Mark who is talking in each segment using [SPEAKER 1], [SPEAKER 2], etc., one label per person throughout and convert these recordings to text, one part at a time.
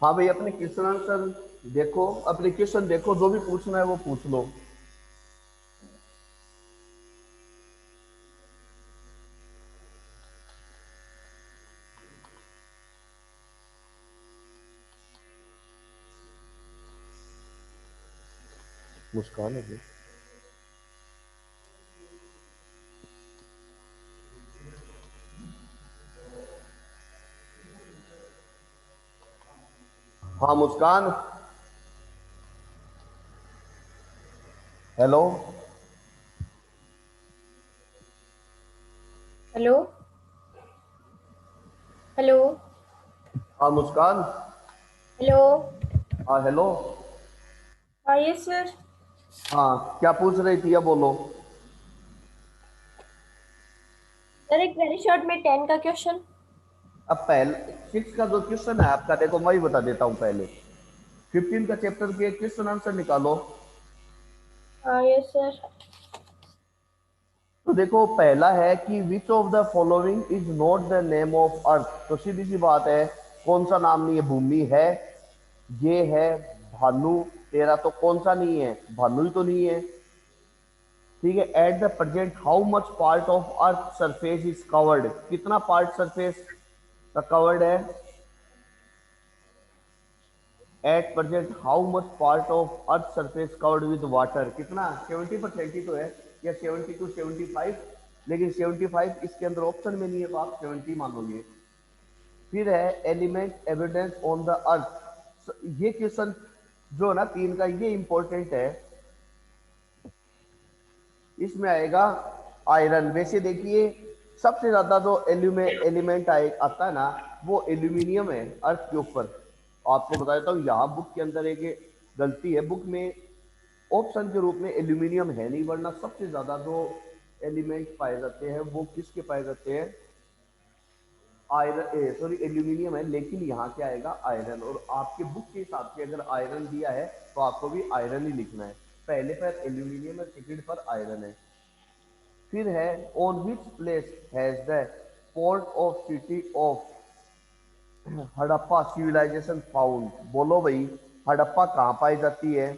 [SPEAKER 1] हाँ भाई, अपने क्वेश्चन आंसर देखो, अपने क्वेश्चन देखो, जो भी पूछना है वो पूछ लो। मुस्कान है जी। हाँ मुस्कान। हेलो।
[SPEAKER 2] हेलो। हेलो।
[SPEAKER 1] हाँ मुस्कान।
[SPEAKER 2] हेलो।
[SPEAKER 1] हाँ हेलो।
[SPEAKER 2] हाँ यस सर।
[SPEAKER 1] हाँ, क्या पूछ रही थी, या बोलो।
[SPEAKER 2] सर एक वेरी शॉर्ट में 10 का क्वेश्चन।
[SPEAKER 1] अब पहले 6 का जो क्वेश्चन है आपका, देखो मैं ही बता देता हूँ पहले। 15 का चैप्टर के क्वेश्चन आंसर निकालो।
[SPEAKER 2] हाँ यस सर।
[SPEAKER 1] तो देखो, पहला है कि which of the following is not the name of earth. तो सीधी सी बात है, कौन सा नाम नहीं है। भूमि है, ये है भानु। तेरा तो कौन सा नहीं है, भानु ही तो नहीं है। ठीक है। At the present how much part of earth surface is covered. कितना पार्ट सरफेस का कवर्ड है। At present how much part of earth surface covered with water. कितना, 70% ही तो है, या 70 to 75। लेकिन 75 इसके अंदर ऑप्शन में नहीं है, तो आप 70 मानोगे। फिर है एलिमेंट एविडेंस ऑन द अर्थ। ये क्वेश्चन जो है ना 3 का, ये इंपॉर्टेंट है। इसमें आएगा आयरन। वैसे देखिए, सबसे ज्यादा जो एलिमेंट आता है ना, वो एल्यूमिनियम है अर्थ के ऊपर। आपको बता देता हूँ, यहाँ बुक के अंदर एक गलती है। बुक में ऑप्शन के रूप में एल्यूमिनियम है नहीं, वरना सबसे ज्यादा जो एलिमेंट पाए जाते हैं वो किसके पाए जाते हैं, आयरन, सॉरी एल्यूमिनियम है। लेकिन यहाँ क्या आएगा, आयरन। और आपके बुक के हिसाब से अगर आयरन दिया है तो आपको भी आयरन ही लिखना है। पहले पर एल्यूमिनियम है, सेकंड पर आयरन है। फिर है on which place has the port of city of Harappa civilization found. बोलो भाई, हड़प्पा कहाँ पाई जाती है।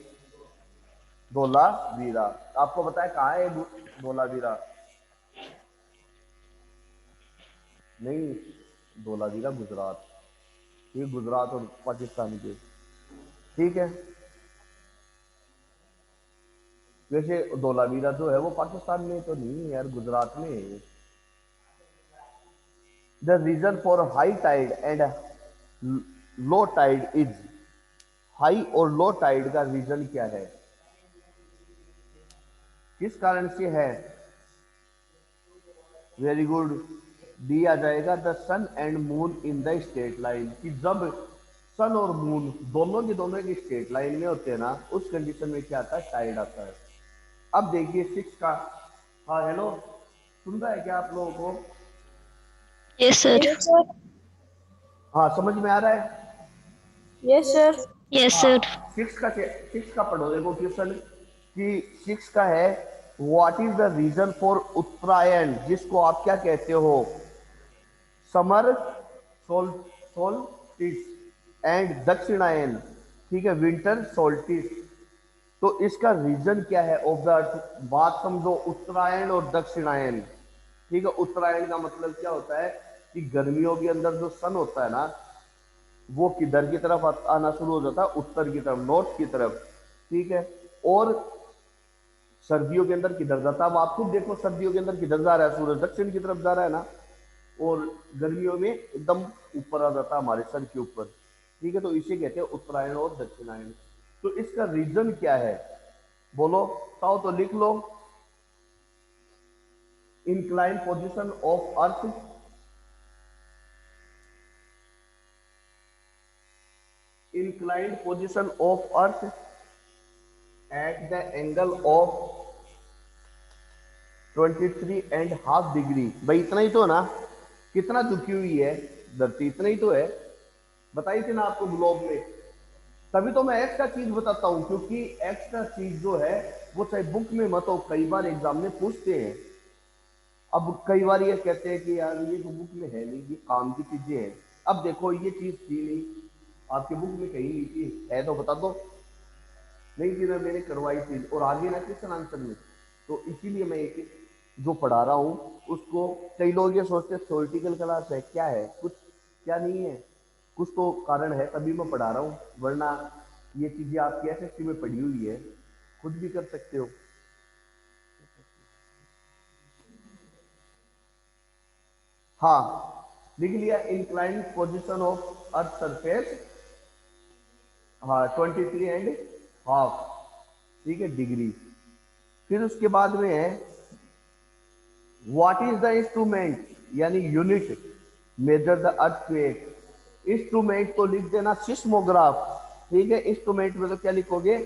[SPEAKER 1] धोलावीरा। आपको बताया कहाँ है धोलावीरा। नहीं, धोलावीरा गुजरात। ये गुजरात और पाकिस्तान के। ठीक है। वैसे धोलावीरा जो है वो पाकिस्तान में तो नहीं है यार, गुजरात में है। The reason for high tide and low tide is. High और लो टाइड का रीजन क्या है, किस कारण से है। Very good. डी आ जाएगा the sun and moon in the straight line. कि जब सन और मून दोनों के दोनों एक स्ट्रेट लाइन में होते हैं ना, उस कंडीशन में क्या आता है, टाइड आता है। अब देखिए 6 का। हाँ हेलो, सुन रहा है क्या आप लोगों को।
[SPEAKER 3] Yes sir.
[SPEAKER 2] Yes sir.
[SPEAKER 1] हाँ समझ में आ रहा है।
[SPEAKER 2] Yes sir.
[SPEAKER 3] Yes sir.
[SPEAKER 1] हाँ, 6 का पढ़ो, देखो क्वेश्चन कि 6 का है, what is the reason for Uttarayan, जिसको आप क्या कहते हो, समर सोल सोल्टिस एंड दक्षिणायन। ठीक है, विंटर सोल्टिस। तो इसका रीजन क्या है ऑफ द अर्थ। बात समझो, उत्तरायण और दक्षिणायन। ठीक है, उत्तरायण का मतलब क्या होता है कि गर्मियों के अंदर जो सन होता है ना, वो किधर की तरफ आना शुरू हो जाता है, उत्तर की तरफ, नॉर्थ की तरफ। ठीक है। और सर्दियों के अंदर किधर जाता है, अब आप खुद देखो, सर्दियों के अंदर किधर जा रहा है, सूरज दक्षिण की तरफ जा रहा है ना। और गर्मियों में एकदम ऊपर आ जाता है, हमारे सर के ऊपर। ठीक है, तो इसे कहते हैं उत्तरायण और दक्षिणायन। तो इसका रीजन क्या है, बोलो, बताओ तो लिख लो। Incline position of earth. Inclined position of earth at the angle of 23.5 degree. भाई इतना ही तो है ना, कितना झुकी हुई है धरती, इतना ही तो है। बताई थी ना आपको ग्लोब में। तभी तो मैं एक्स्ट्रा चीज बताता हूँ, क्योंकि एक्स्ट्रा चीज जो है वो चाहे बुक में मत हो, कई बार एग्जाम में पूछते हैं। अब कई बार ये कहते हैं कि यार ये तो बुक में है नहीं, ये काम की चीजें हैं। अब देखो, ये चीज थी नहीं, आपके बुक में कहीं नहीं थी, है तो बता दो। नहीं थी ना, मैंने करवाई थी और आगे ना क्वेश्चन आंसर में। तो इसीलिए मैं एक जो पढ़ा रहा हूँ उसको, कई लोग ये सोचते हैं थ्योरेटिकल क्लास है, क्या है, कुछ क्या नहीं है, कुछ तो कारण है तभी मैं पढ़ा रहा हूँ, वरना ये चीजें आपकी एसएससी में पढ़ी हुई है, खुद भी कर सकते हो। हाँ, लिख लिया, inclined position of earth surface, हाँ 23.5, ठीक है, डिग्री। फिर उसके बाद में है व्हाट इज द इंस्ट्रूमेंट, यानी unit measure the earthquake. Instrument तो लिख देना सिस्मोग्राफ, ठीक है, इंस्ट्रूमेंट में तो क्या लिखोगे,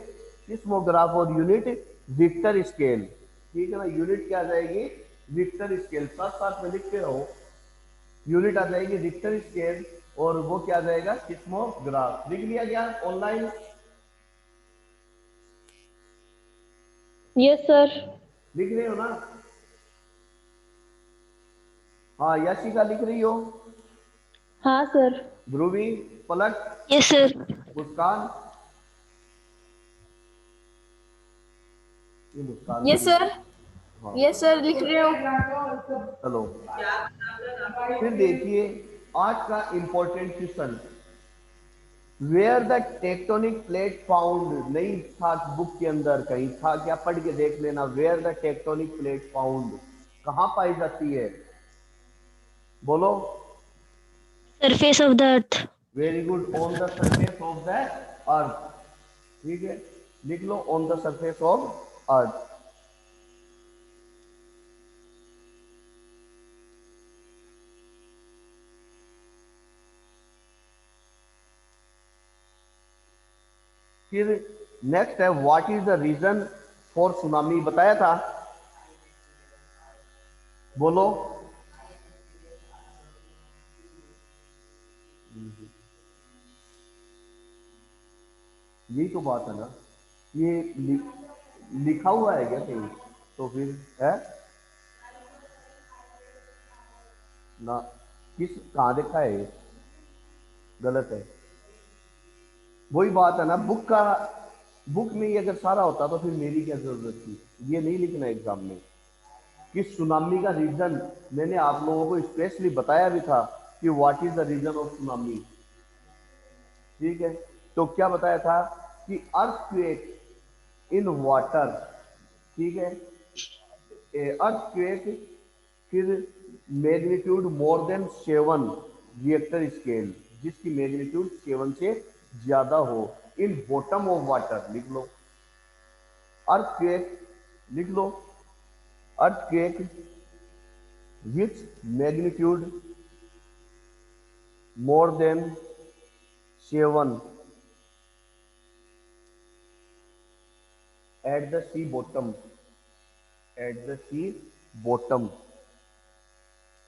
[SPEAKER 1] सिस्मोग्राफ, और यूनिट रिक्टर स्केल, ठीक है ना, यूनिट क्या आ जाएगी, रिक्टर स्केल, साथ साथ में लिखते रहो, यूनिट आ जाएगी रिक्टर स्केल, और वो क्या आ जाएगा, सिस्मोग्राफ। लिख लिया गया ऑनलाइन,
[SPEAKER 2] यस सर।
[SPEAKER 1] लिख रहे हो ना, हाँ याशिका लिख रही हो,
[SPEAKER 2] हाँ sir.
[SPEAKER 1] Dhruvi, Palak,
[SPEAKER 3] Yes, sir.
[SPEAKER 1] Muskan, ये मुस्कान
[SPEAKER 2] यस
[SPEAKER 1] की,
[SPEAKER 2] सर।
[SPEAKER 1] हाँ
[SPEAKER 2] यस सर, लिख रहे हो।
[SPEAKER 1] चलो। फिर देखिए आज का important question, where the tectonic plate found, नहीं था बुक के अंदर, कहीं था क्या, पढ़ के देख लेना, where the tectonic plate found, कहाँ पाई जाती है, बोलो।
[SPEAKER 3] Surface of the earth.
[SPEAKER 1] Very good, on the surface of the earth, ठीक है, लिख लो on the surface of earth. फिर नेक्स्ट है what is the reason for tsunami, बताया था, बोलो। यही तो बात है ना, ये लिखा हुआ है क्या कहीं, तो फिर है ना, किस कहाँ देखा है ये, गलत है, वही बात है ना, बुक का, बुक में ही अगर सारा होता तो फिर मेरी क्या जरूरत थी, ये नहीं लिखना एग्जाम में कि सुनामी का रीजन, मैंने आप लोगों को स्पेशली बताया भी था कि what is the reason of tsunami, ठीक है, तो क्या बताया था कि अर्थक्वेक इन वाटर, ठीक है, अर्थक्वेक, फिर magnitude more than 7 Richter scale, जिसकी मैग्नीट्यूड 7 से ज्यादा हो, इन बॉटम ऑफ वाटर, लिख लो अर्थक्वेक, लिख लो earthquake which magnitude more than 7 at the sea bottom, at the sea bottom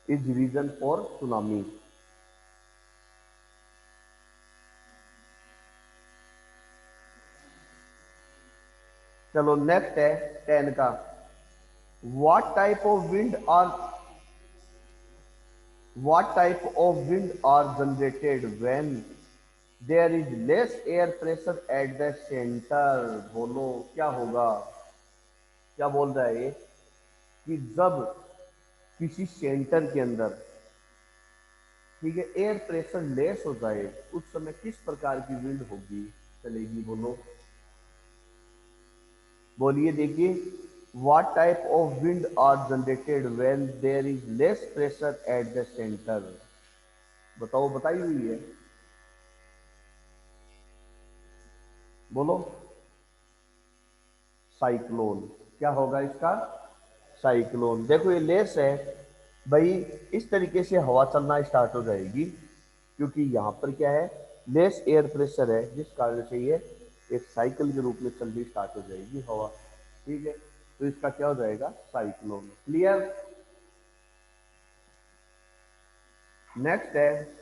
[SPEAKER 1] is reason for tsunami। चलो नेक्स्ट है 10 का, what type of wind are, what type of wind are generated when there is less air pressure at the center, बोलो क्या होगा, क्या बोल रहा है ये, कि जब किसी सेंटर के अंदर, ठीक है, एयर प्रेशर लेस हो जाए उस समय किस प्रकार की विंड होगी, चलेगी, बोलो, बोलिए, देखिए, what type of wind are generated when there is less pressure at the centre, बताओ, बताई हुई है, बोलो, साइक्लोन, क्या होगा इसका, साइक्लोन। देखो ये लेस है भाई, इस तरीके से हवा चलना स्टार्ट हो जाएगी, क्योंकि यहाँ पर क्या है, लेस एयर प्रेशर है, जिस कारण से ये एक साइकिल के रूप में चलनी स्टार्ट हो जाएगी हवा, ठीक है, तो इसका क्या हो जाएगा, साइक्लोन। क्लियर। नेक्स्ट है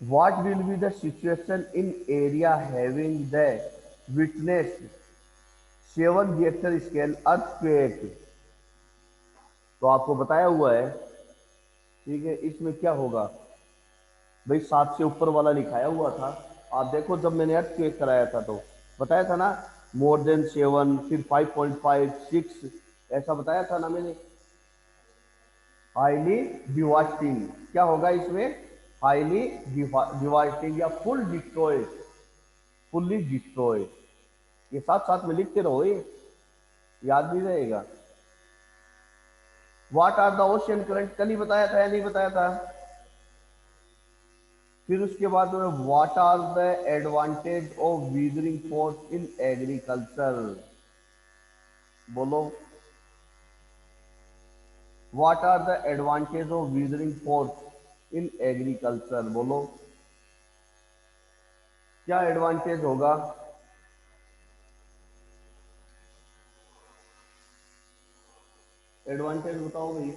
[SPEAKER 1] what will be the situation in area having the witnessed 7 Richter scale earthquake, तो आपको बताया हुआ है ठीक है, इसमें क्या होगा भाई, 7 से ऊपर वाला लिखाया हुआ था। आप देखो जब मैंने अर्थ क्वेक कराया था तो बताया था ना, मोर देन 7, फिर 5.5, 6, ऐसा बताया था ना मैंने। हाईली डिवास्टिंग क्या होगा इसमें, हाईली डिवास्टिंग या फुल डिस्ट्रॉय, फुल्ली डिस्ट्रॉय। ये साथ साथ में लिखते रहो, ये याद नहीं रहेगा। What are the ocean current कल ही बताया था या नहीं बताया था। फिर उसके बाद में what are the advantage of weathering force in agriculture, बोलो। What are the advantage of weathering force in agriculture, बोलो क्या एडवांटेज होगा। एडवांटेज बताओ भाई।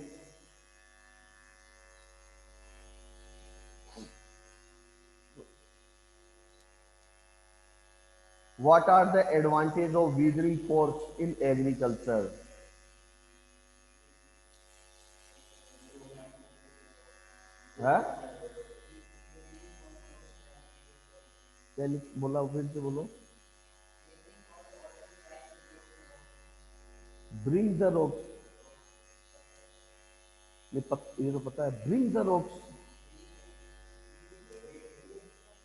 [SPEAKER 1] What are the advantage of weathering force in agriculture. है बोला, फिर से बोलो। ब्रिंग द रोप्स, ये तो पता है, ब्रिंग द रोप्स।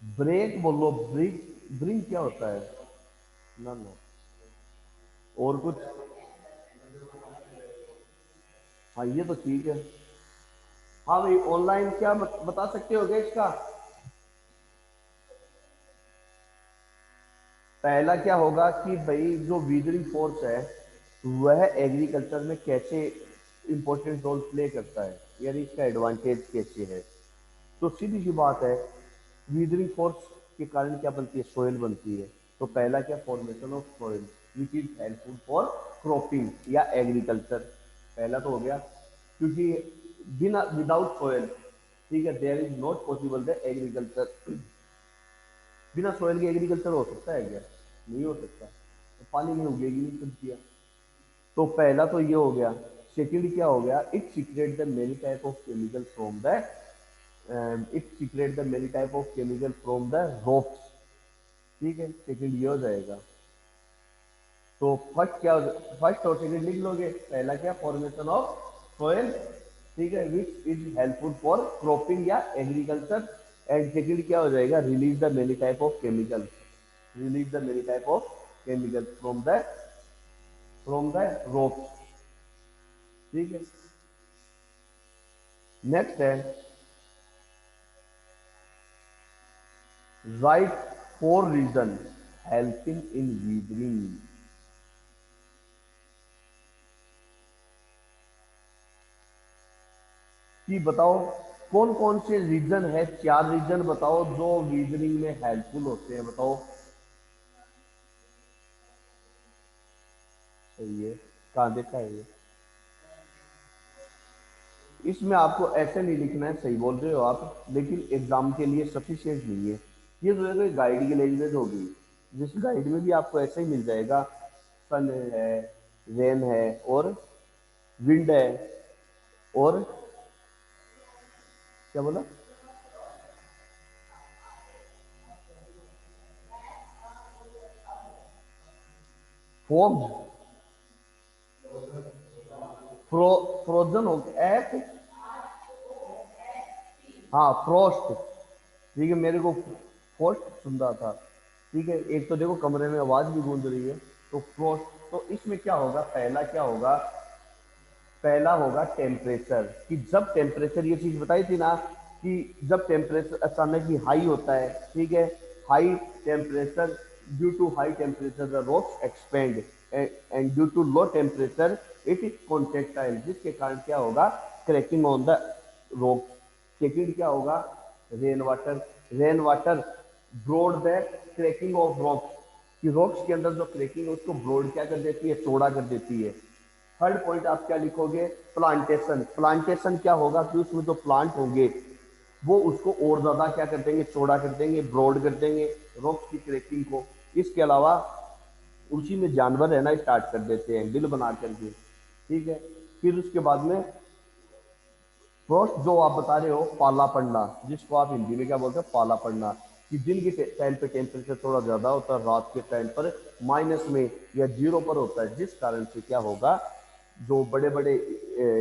[SPEAKER 1] ब्रेक बोलो, ब्रिंग, ब्रिंग क्या होता है, ना ना, और कुछ। हाँ ये तो ठीक है। हाँ भाई, ऑनलाइन क्या बता सकते हो क्या इसका। पहला क्या होगा कि भाई जो वीदरिंग फोर्स है वह एग्रीकल्चर में कैसे इंपॉर्टेंट रोल प्ले करता है, यानी इसका एडवांटेज कैसे है। तो सीधी सी बात है, वीदरिंग फोर्स के कारण क्या बनती है, सोयल बनती है। तो पहला क्या, formation of soil which is helpful for cropping या एग्रीकल्चर, पहला तो हो गया। क्योंकि बिना विदाउट सोयल, ठीक है, there is not possible the agriculture. बिना सोयल के एग्रीकल्चर हो सकता है क्या, नहीं हो सकता, तो पानी में उगेगी नहीं सब्जियां। तो पहला तो ये हो गया। सेकंड क्या हो गया, it secret the many type of chemical from the, it secret the many type of chemical from the rocks, ठीक है, सेकंड ये हो जाएगा। तो फर्स्ट क्या, फर्स्ट और सेकंड लिख लोगे। पहला क्या, फॉर्मेशन ऑफ सोयल, ठीक है, which is helpful for cropping या एग्रीकल्चर। एंड सेकंड क्या हो जाएगा, release the many type of chemical, release the many type of chemical from the rocks, ठीक है। नेक्स्ट है, right 4 reason helping in weathering. कि बताओ कौन कौन से रीजन है, 4 रीजन बताओ जो वीदरिंग में हेल्पफुल होते हैं, बताओ। सही है, कहाँ देखा है ये। इसमें आपको ऐसे नहीं लिखना है, सही बोल रहे हो आप, लेकिन एग्जाम के लिए सफिशिएंट नहीं है। ये जो है कोई गाइड की लैंग्वेज होगी, जिस गाइड में भी आपको ऐसे ही मिल जाएगा। सन है, रेन है, और विंड है, और क्या बोला, फॉग, फ्रोजन हो गया, हाँ फ्रोस्ट, ठीक है, मेरे को फ्रोस्ट सुन रहा था, ठीक है। एक तो देखो कमरे में आवाज भी गूंज रही है, तो फ्रोस्ट। तो इसमें क्या होगा, पहला क्या होगा, पहला होगा टेम्परेचर। कि जब टेम्परेचर, ये चीज बताई थी ना कि जब टेम्परेचर अचानक ही हाई होता है, ठीक है, high temperature, due to high temperature the rocks expand, and due to low temperature it is contractile, जिसके कारण क्या होगा, cracking on the rock. Second क्या होगा, rain water, rain water broad the cracking of rocks, कि rocks के अंदर जो क्रैकिंग है उसको ब्रोड क्या कर देती है, चौड़ा कर देती है। थर्ड पॉइंट आप क्या लिखोगे, प्लांटेशन। प्लांटेशन क्या होगा कि उसमें जो प्लांट होंगे वो उसको और ज्यादा क्या कर देंगे, चौड़ा कर देंगे, ब्रॉड कर देंगे रॉक्स की क्रैकिंग को। इसके अलावा उसी में जानवर रहना स्टार्ट कर देते हैं, बिल बना करके, ठीक है। फिर उसके बाद में फ्रोस्ट जो आप बता रहे हो पाला पड़ना, जिसको आप हिंदी में क्या बोलते हैं, पाला पड़ना, कि दिन के टाइम पे टेम्परेचर थोड़ा ज्यादा होता है, रात के टाइम पर माइनस में या जीरो पर होता है, जिस कारण से क्या होगा, जो बड़े बड़े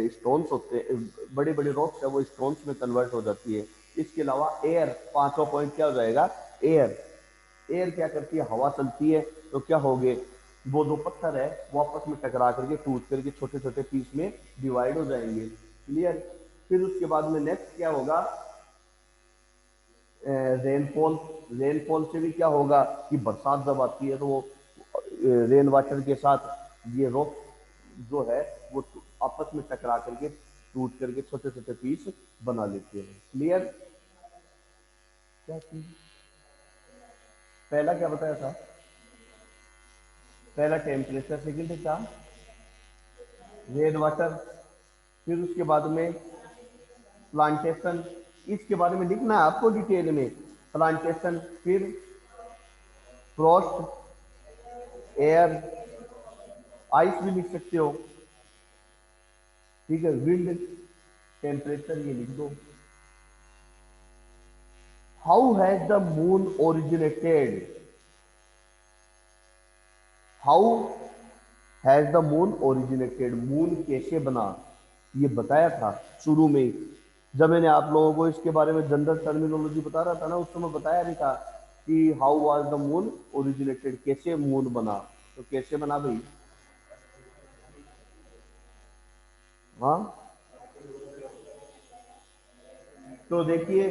[SPEAKER 1] स्टोन्स होते हैं, बड़े बड़े रॉक्स है, वो स्टोन्स में कन्वर्ट हो जाती है। इसके अलावा एयर, पांचवा पॉइंट क्या हो जाएगा, एयर। एयर क्या करती है, हवा चलती है, तो क्या हो गए, वो जो पत्थर है वो आपस में टकरा करके टूट करके छोटे छोटे पीस में डिवाइड हो जाएंगे। क्लियर। फिर उसके बाद में नेक्स्ट क्या होगा, रेनफॉल। रेनफॉल से भी क्या होगा कि बरसात जब आती है तो वो रेन वाटर के साथ ये रॉक जो है वो आपस में टकरा करके टूट करके छोटे छोटे पीस बना लेते हैं। क्लियर। क्या चीज, पहला क्या बताया था, पहला टेम्परेचर, सेकंड क्या, रेन वाटर, फिर उसके बाद में प्लांटेशन, इसके बारे में लिखना है आपको डिटेल में, प्लांटेशन, फिर फ्रॉस्ट, एयर, आइस भी लिख सकते हो, ठीक है, विंड, टेम्परेचर ये लिख दो। How has the moon originated, how has the moon originated, moon कैसे बना, ये बताया था शुरू में ही, जब मैंने आप लोगों को इसके बारे में जनरल टर्मिनोलॉजी बता रहा था ना, उस समय बताया नहीं था कि how was the moon originated, कैसे मून बना, तो कैसे बना भाई, हाँ। तो देखिए,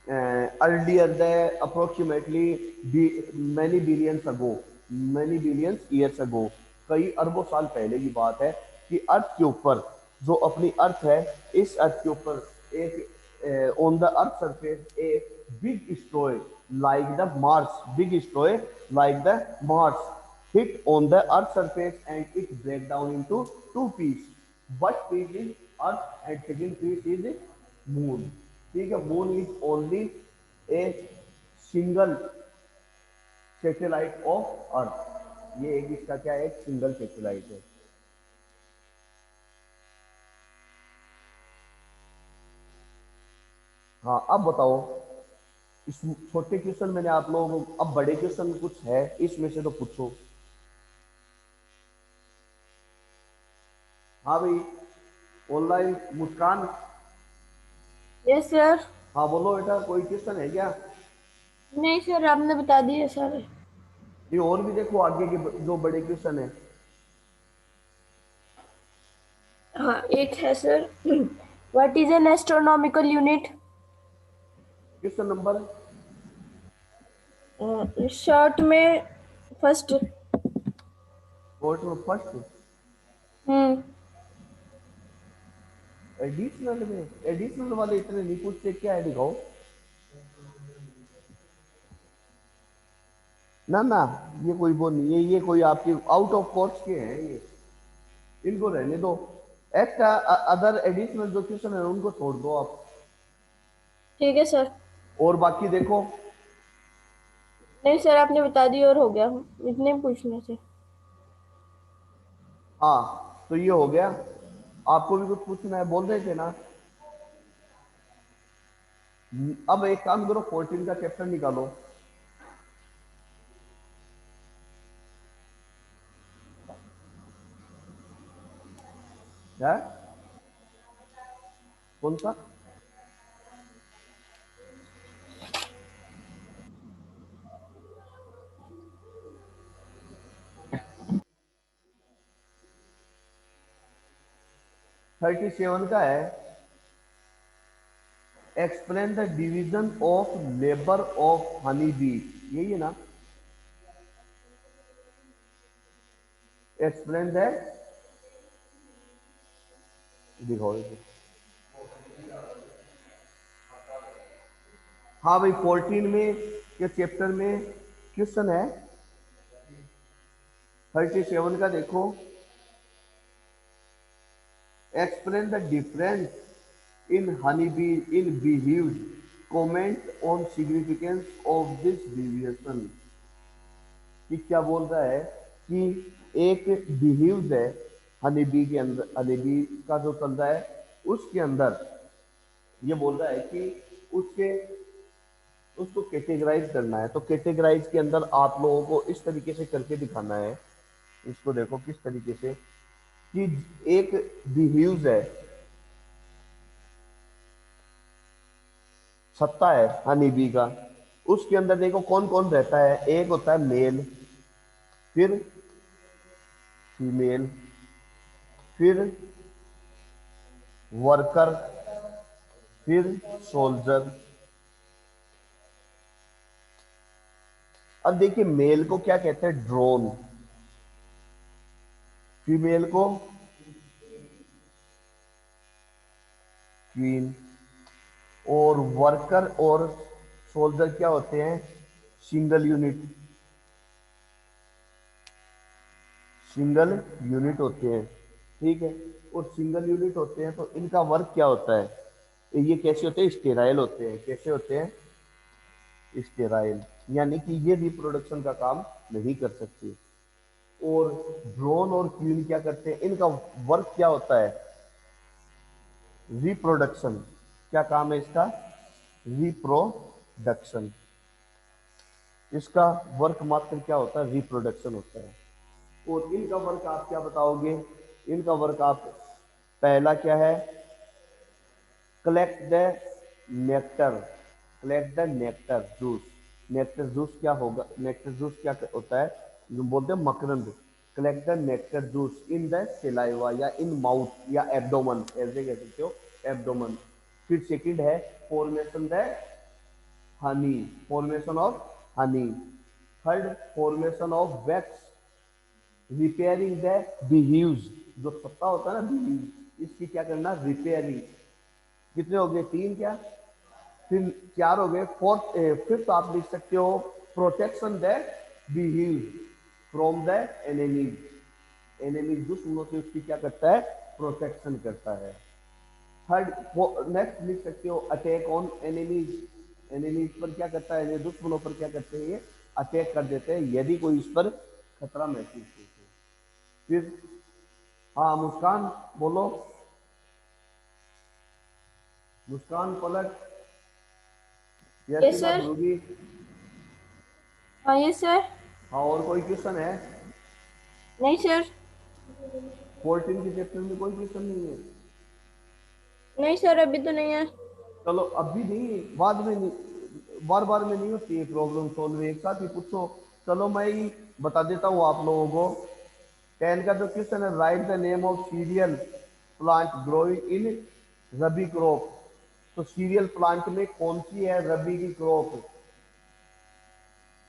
[SPEAKER 1] earlier the approximately many billions ago, many billions years ago, कई अरबों साल पहले की बात है, कि अर्थ के ऊपर, जो अपनी अर्थ है, इस अर्थ के ऊपर एक on the earth surface a big asteroid like the Mars, big asteroid like the Mars hit on the earth surface and it break down into two pieces. First piece is earth and second piece is moon. ठीक है, moon is only a single satellite of earth, ये एक इसका क्या है, एक single satellite है। हाँ अब बताओ, इस छोटे क्वेश्चन मैंने आप लोगों को, अब बड़े क्वेश्चन कुछ है इसमें से तो पूछो। हाँ भाई, ऑनलाइन मुस्कान,
[SPEAKER 2] यस सर।
[SPEAKER 1] हाँ बोलो बेटा, कोई क्वेश्चन है क्या?
[SPEAKER 2] नहीं सर, आपने बता दिए सारे।
[SPEAKER 1] ये और भी देखो आगे के जो बड़े क्वेश्चन है।
[SPEAKER 2] हाँ एक है sir, what is an astronomical unit?
[SPEAKER 1] Question number,
[SPEAKER 2] short में फर्स्ट।
[SPEAKER 1] कोर्ट में फर्स्ट,
[SPEAKER 2] हम्म।
[SPEAKER 1] एडिशनल में, एडिशनल वाले इतने नहीं पूछते, क्या है दिखाओ ना ना, ये कोई वो नहीं है, ये कोई आपके आउट ऑफ कोर्स के हैं ये, इनको रहने दो। एक्स्ट्रा अदर एडिशनल जो क्वेश्चन है उनको छोड़ दो आप,
[SPEAKER 2] ठीक है सर।
[SPEAKER 1] और बाकी देखो।
[SPEAKER 2] नहीं सर, आपने बता दिया और हो गया, इतने पूछने से।
[SPEAKER 1] हाँ तो ये हो गया, आपको भी कुछ पूछना है बोल रहे थे ना। अब एक काम करो, 14 का चैप्टर निकालो। है कौन सा? थर्टी सेवन का है, explain the division of labour of honey bee, यही है ना, एक्सप्लेन दैट, दिखाओ इसे। हाँ भाई, 14 में के चैप्टर में क्वेश्चन है 37 का, देखो, explain the difference in honeybee in beehives, comment on significance of this deviation, कि क्या बोल रहा है कि एक beehives है हनी बी के अंदर, हनी बी का जो चल रहा है उसके अंदर ये बोल रहा है कि उसके उसको कैटेगराइज करना है, तो कैटेगराइज के अंदर आप लोगों को इस तरीके से करके दिखाना है। इसको देखो किस तरीके से कि एक बिह्यूज है, सत्ता है हनी बी का, उसके अंदर देखो कौन कौन रहता है। एक होता है मेल, फिर फीमेल, फिर वर्कर, फिर सोल्जर। अब देखिए मेल को क्या कहते हैं, ड्रोन, फीमेल को क्वीन, और वर्कर और सोल्जर क्या होते हैं, सिंगल यूनिट, सिंगल यूनिट होते हैं। ठीक है, और सिंगल यूनिट होते हैं तो इनका वर्क क्या होता है, ये कैसे होते हैं, स्टेराइल होते हैं। कैसे होते हैं, स्टेराइल, यानी कि ये रिप्रोडक्शन का काम नहीं कर सकते। और ड्रोन और क्वीन क्या करते हैं, इनका वर्क क्या होता है, रिप्रोडक्शन। क्या काम है इसका, रिप्रोडक्शन। इसका वर्क मात्र क्या होता है, रिप्रोडक्शन होता है। और इनका वर्क आप क्या बताओगे, इनका वर्क आप, पहला क्या है, collect the nectar, collect the nectar juice. Nectar juice क्या होगा, नेक्टर जूस क्या होता है, जो बोलते हैं मकरंद। Collect the nectar juice in the saliva या इन माउथ या एब्डोमन, ऐसे कह सकते हो, एब्डोमन। फिर सेकंड है formation the honey, formation of honey. Third formation of wax, repairing the beehives, जो सत्ता होता है ना बिह्यूज, इसकी क्या करना, रिपेयरिंग। कितने हो गए, तीन क्या, फिर चार हो गए। फोर्थ फिफ्थ आप लिख सकते हो, protection the beehives from the enemies, enemies दुश्मनों से उसकी क्या करता है, प्रोटेक्शन करता है। थर्ड, नेक्स्ट लिख सकते हो, अटैक ऑन एनिमीज, एनिमीज पर क्या करता है, ये दुश्मनों पर क्या करते हैं, ये अटैक कर देते हैं यदि कोई इस पर खतरा महसूस हो तो। फिर हाँ मुस्कान बोलो, मुस्कान पलट,
[SPEAKER 2] यस
[SPEAKER 1] यशिका
[SPEAKER 2] सर।
[SPEAKER 1] ध्रुवी।
[SPEAKER 2] हाँ यस सर।
[SPEAKER 1] हाँ और कोई क्वेश्चन है,
[SPEAKER 2] नहीं सर।
[SPEAKER 1] 14 के चैप्टर में कोई क्वेश्चन नहीं है।
[SPEAKER 2] नहीं सर, अभी तो नहीं है।
[SPEAKER 1] चलो अभी नहीं, बाद में नहीं, बार बार में नहीं होती है प्रॉब्लम सॉल्व, एक साथ ही पूछो। चलो मैं ही बता देता हूँ आप लोगों को। 10 का जो क्वेश्चन है, right the name of serial plant growing in rabi crop. तो सीरियल प्लांट में कौन सी है रबी की क्रॉप,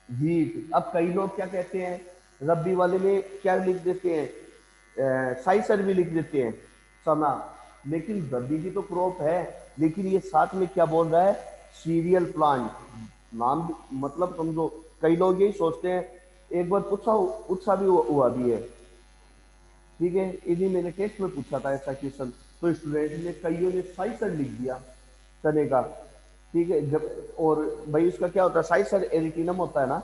[SPEAKER 1] व्हीट। अब कई लोग क्या कहते हैं, रबी वाले में क्या लिख देते हैं, साइसर भी लिख देते हैं, सना। लेकिन रबी की तो क्रॉप है, लेकिन ये साथ में क्या बोल रहा है, सीरियल प्लांट। नाम मतलब समझो, कई लोग यही सोचते हैं। एक बार पूछा पूछा भी हुआ भी है, ठीक है, इन्हीं मैंने टेस्ट में पूछा था ऐसा क्वेश्चन। तो स्टूडेंट ने कईयों ने साइसर लिख दिया चने का, ठीक है। जब और भाई उसका क्या होता है, साइसर एरिटिनम होता है ना,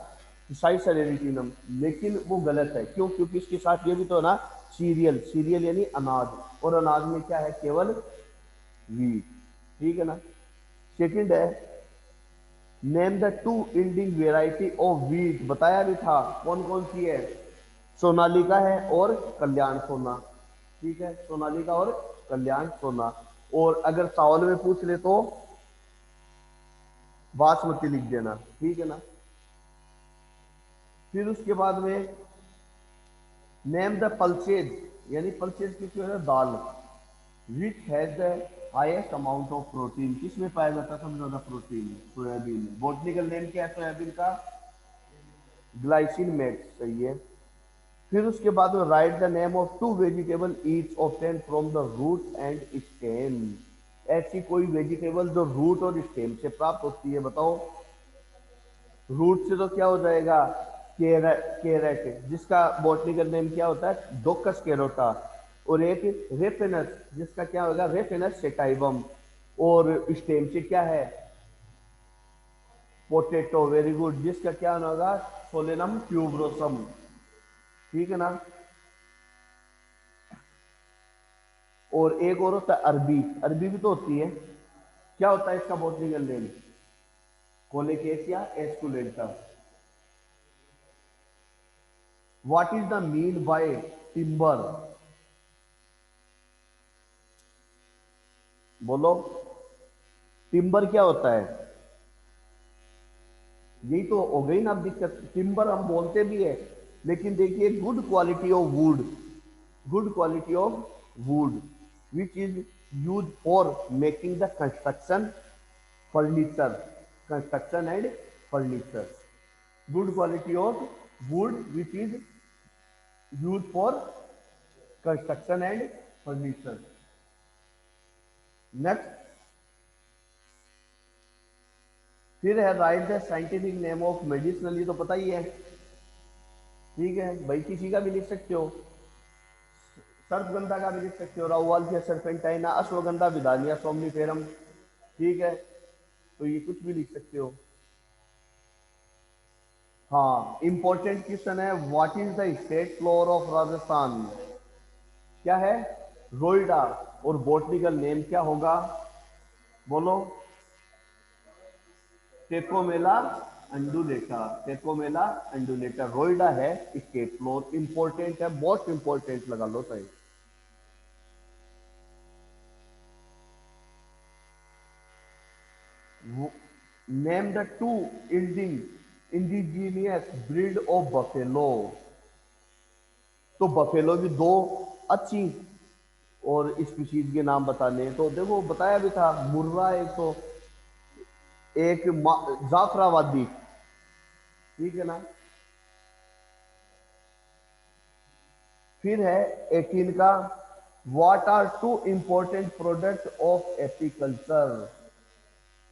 [SPEAKER 1] साइसर एरिटिनम, लेकिन वो गलत है। क्यों, क्योंकि इसके साथ ये भी तो है ना, सीरियल, सीरियल यानी अनाज, और अनाज में क्या है, केवल वीट, ठीक है ना। सेकंड है, name the two ending variety of wheat, बताया भी था कौन कौन सी है, सोनालिका है और कल्याण सोना, ठीक है, सोनालिका और कल्याण सोना। और अगर चावल में पूछ ले तो बासमती लिख देना, ठीक है ना। फिर उसके बाद में नेम द पल्सेज, यानी पल्सेज किस है, दाल, which has the highest amount of protein, किसमें पाया जाता है सबसे ज्यादा प्रोटीन, सोयाबीन में। बॉटनिकल नेम क्या है सोयाबीन का, ग्लाइसिन मैक्स, सही है। फिर उसके बाद में write the name of two vegetable each obtain from the root and stem, ऐसी कोई वेजिटेबल जो रूट और स्टेम से प्राप्त होती है, बताओ। रूट से तो क्या हो जाएगा, कैरेट, कैरेट जिसका बॉटनिकल नेम क्या होता है, डोकस कैरोटा। और एक रेफेनस, जिसका क्या होगा, रेफेनस सेटाइवम। और स्टेम से क्या है, पोटेटो, वेरी गुड, जिसका क्या होगा, सोलेनम ट्यूबरोसम, ठीक है ना। और एक और होता है अरबी, अरबी भी तो होती है, क्या होता है इसका botanical name? Colocasia esculenta. What is the mean by timber? बोलो, टिम्बर क्या होता है? यही तो हो गई ना अब दिक्कत। टिम्बर हम बोलते भी है, लेकिन देखिए good quality of would, good quality of would which is use for making the construction furniture, construction and furniture. Good quality of would which is use for construction and furniture. Next, फिर है right the scientific name of medicinal, ये तो पता ही है, ठीक है भाई, किसी का भी लिख सकते हो, सर्पगंधा का भी लिख सकते हो, राउवाल्थिया सर्पेंटाइना, अश्वगंधा, विदानिया सोमनीफेरम, ठीक है, तो ये कुछ भी लिख सकते हो। हाँ, इंपॉर्टेंट क्वेश्चन है, what is the state floor of Rajasthan? क्या है? रोइडा। और बॉटनिकल नेम क्या होगा? बोलो, टेकोमेला अंडुलेटा, टेकोमेला अंडुलेटा, रोइडा है स्टेट फ्लोर। इंपॉर्टेंट है, मोस्ट इंपॉर्टेंट लगा लो सही। Name the two indigenous breed of buffalo. तो बफेलो की दो अच्छी और स्पीशीज के नाम बताने, तो देखो बताया भी था, मुर्रा एक तो, एक जाफराबादी, ठीक है ना। फिर है 18 का, what are two important product of apiculture?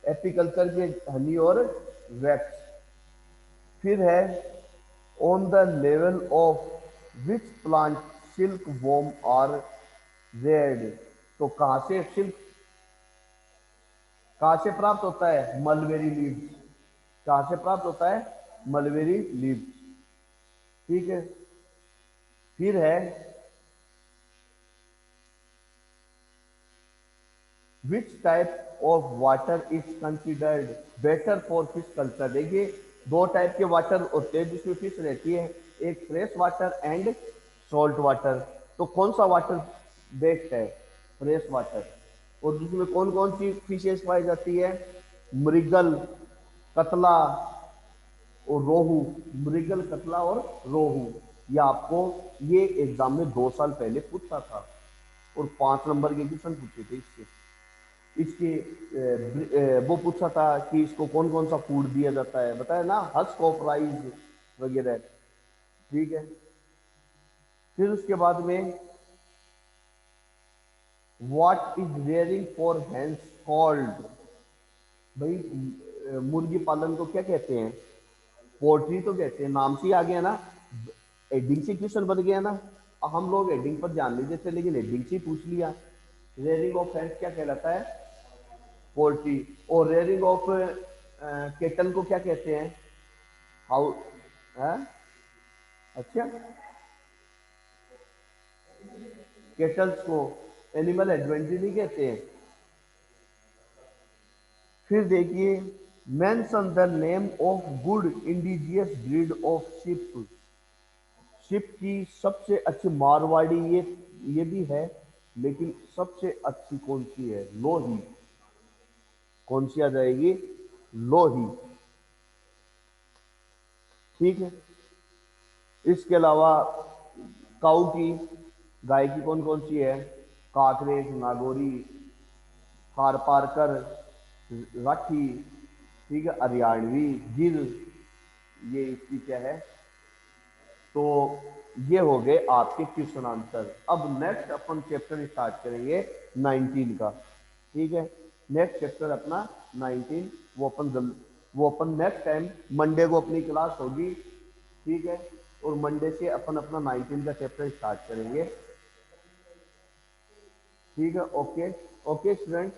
[SPEAKER 1] Apiculture के हनी और वैक्स। फिर है on the level of which plant silk worm are reared. तो कहां से सिल्क, कहां से प्राप्त होता है? Mulberry leaves. कहां से प्राप्त होता है? मलबेरी लीव्स, ठीक है। फिर है which type of water is considered better for fish culture? देखिए दो टाइप के वाटर होते हैं जिसमें फिश रहती है, एक fresh water and salt water. तो कौन सा वाटर बेस्ट है? Fresh water. और जिसमें कौन कौन सी फिशेस पाई जाती है? मृगल, कतला और रोहू। मृगल, कतला और रोहू। ये आपको ये एग्जाम में 2 साल पहले पूछा था और 5 नंबर के क्वेश्चन पूछे थे इससे। इसके वो पूछा था कि इसको कौन कौन सा फूड दिया जाता है, बताया ना, हस्क ऑफ राइस वगैरह, ठीक है। फिर उसके बाद में what is rearing for hence called? भाई मुर्गी पालन को क्या कहते हैं? पोल्ट्री तो कहते हैं, नाम से ही आ गया ना, हेडिंग से क्वेश्चन बन गया ना। हम लोग हेडिंग पर ध्यान नहीं देते, लेकिन हेडिंग से ही पूछ लिया। रेयरिंग ऑफ हेंस क्या कहलाता है? पोल्ट्री। और रेयरिंग ऑफ केटल को क्या कहते हैं? हाउ है? अच्छा, केटल्स को एनिमल हस्बेंड्री नहीं कहते हैं। फिर देखिए, mention the name of good indigenous breed of ship. Ship की सबसे अच्छी मारवाड़ी, ये भी है, लेकिन सबसे अच्छी कौन सी है? लोही। कौन सी आ जाएगी? लोही, ठीक है। इसके अलावा काऊ की, गाय की कौन कौन सी है? काकरेज, नागौरी, कारपारकर, राठी, ठीक है, हरियाणवी, गिर, ये इसकी क्या है? तो ये हो गए आपके क्वेश्चन आंसर। अब नेक्स्ट अपन चैप्टर स्टार्ट करेंगे 19 का, ठीक है। नेक्स्ट चैप्टर अपना 19, वो अपन नेक्स्ट टाइम मंडे को अपनी क्लास होगी, ठीक है। और मंडे से अपन अपना 19 का चैप्टर स्टार्ट करेंगे, ठीक है। Okay, okay students.